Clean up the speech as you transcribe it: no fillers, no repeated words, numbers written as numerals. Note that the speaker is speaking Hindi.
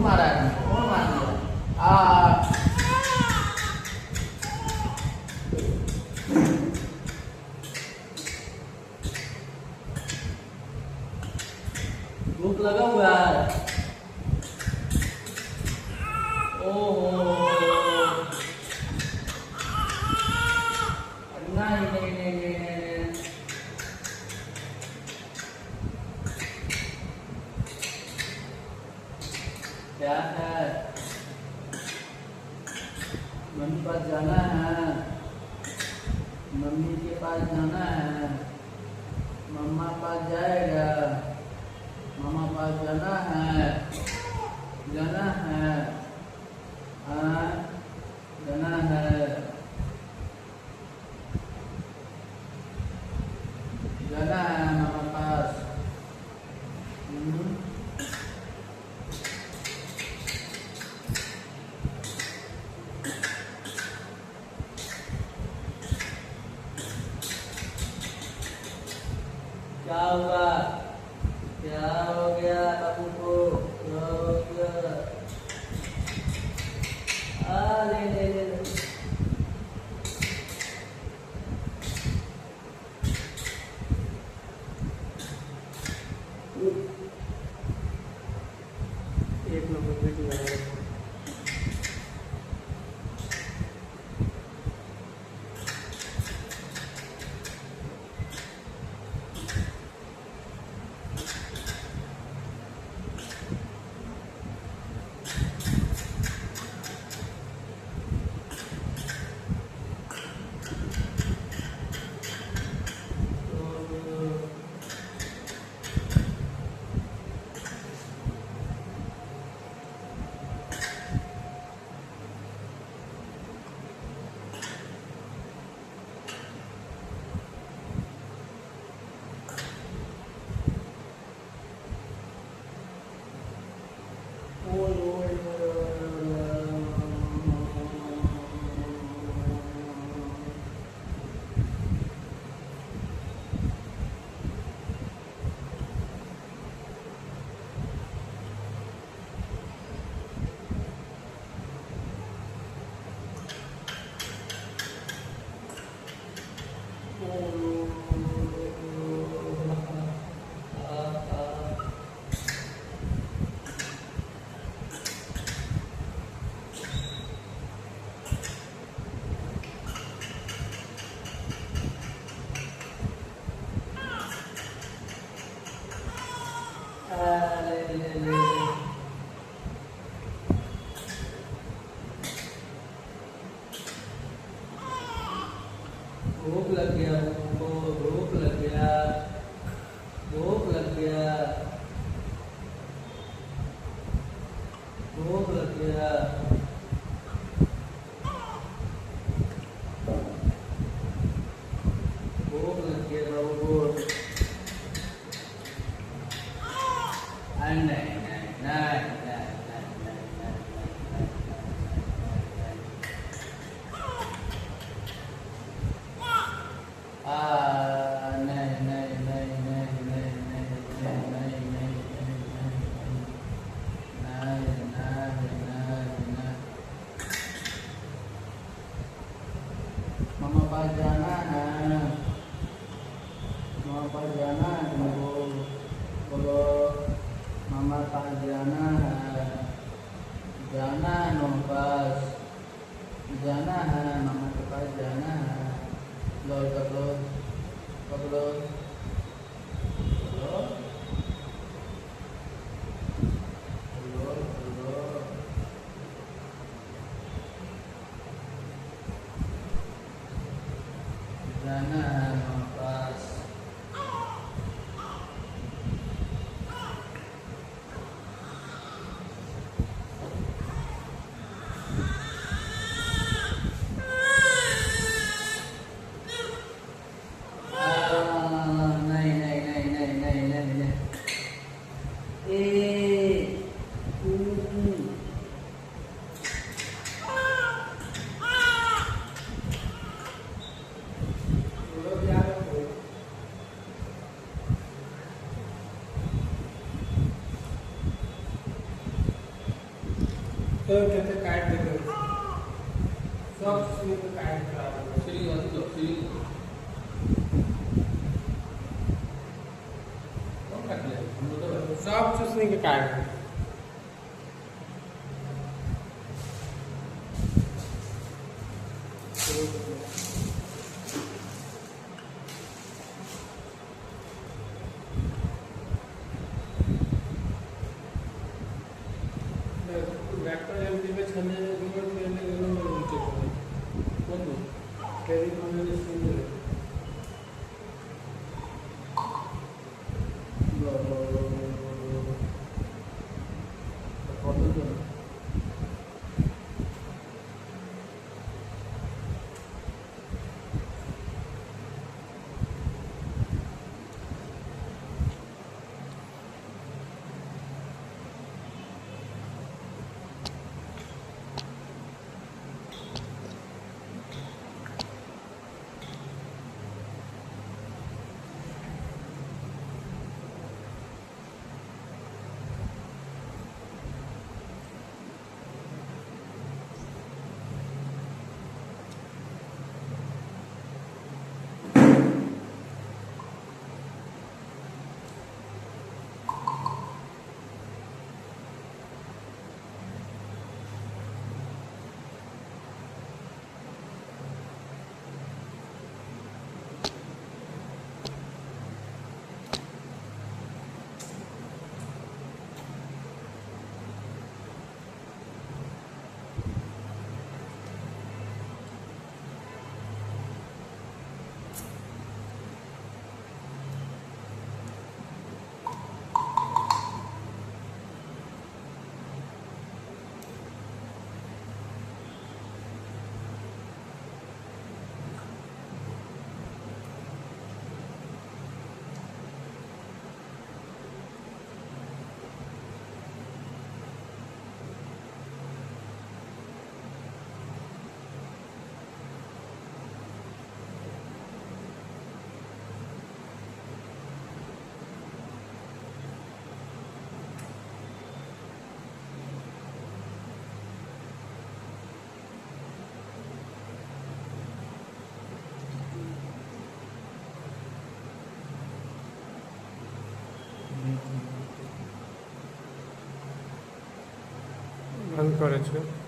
मारा है, कौन मार दिया? आ भूख लगा हुआ है। ओहो, नहीं नहीं नहीं नहीं, क्या है? मम्मी पास जाना है, मम्मी के पास जाना है, मम्मा पास जाएगा, मामा पास जाना है, जाना है, हाँ जाना है, जाना है मामा पास। क्या हुआ? क्या हो गया बाबू को? क्या हो गया? ले ले ले ले। एक नंबर पे भूख लग गया उनको, भूख लग गया, भूख लग गया, भूख लग गया। भूख लग गया बाबू को। नहीं नहीं नहीं मामा पास जाना है, मामा पास जाना है तुमको, बोलो मामा पास जाना है, जाना है मामा पास, जाना है मामा के पास जाना है। लो पकड़ो पकड़ो पकड़ो जाना है मामा पास। तो कहते काट देते सब सुई को काट करा सीलिंग वाली तो सीलिंग कौन काट ले हम लोग तो सब चूसने के काट डॉक्टर एमडी में छने दूर खेलने गलो में उनके कौन दो तेरी मम्मी ने सुन ले कौन दो बंद करे छे।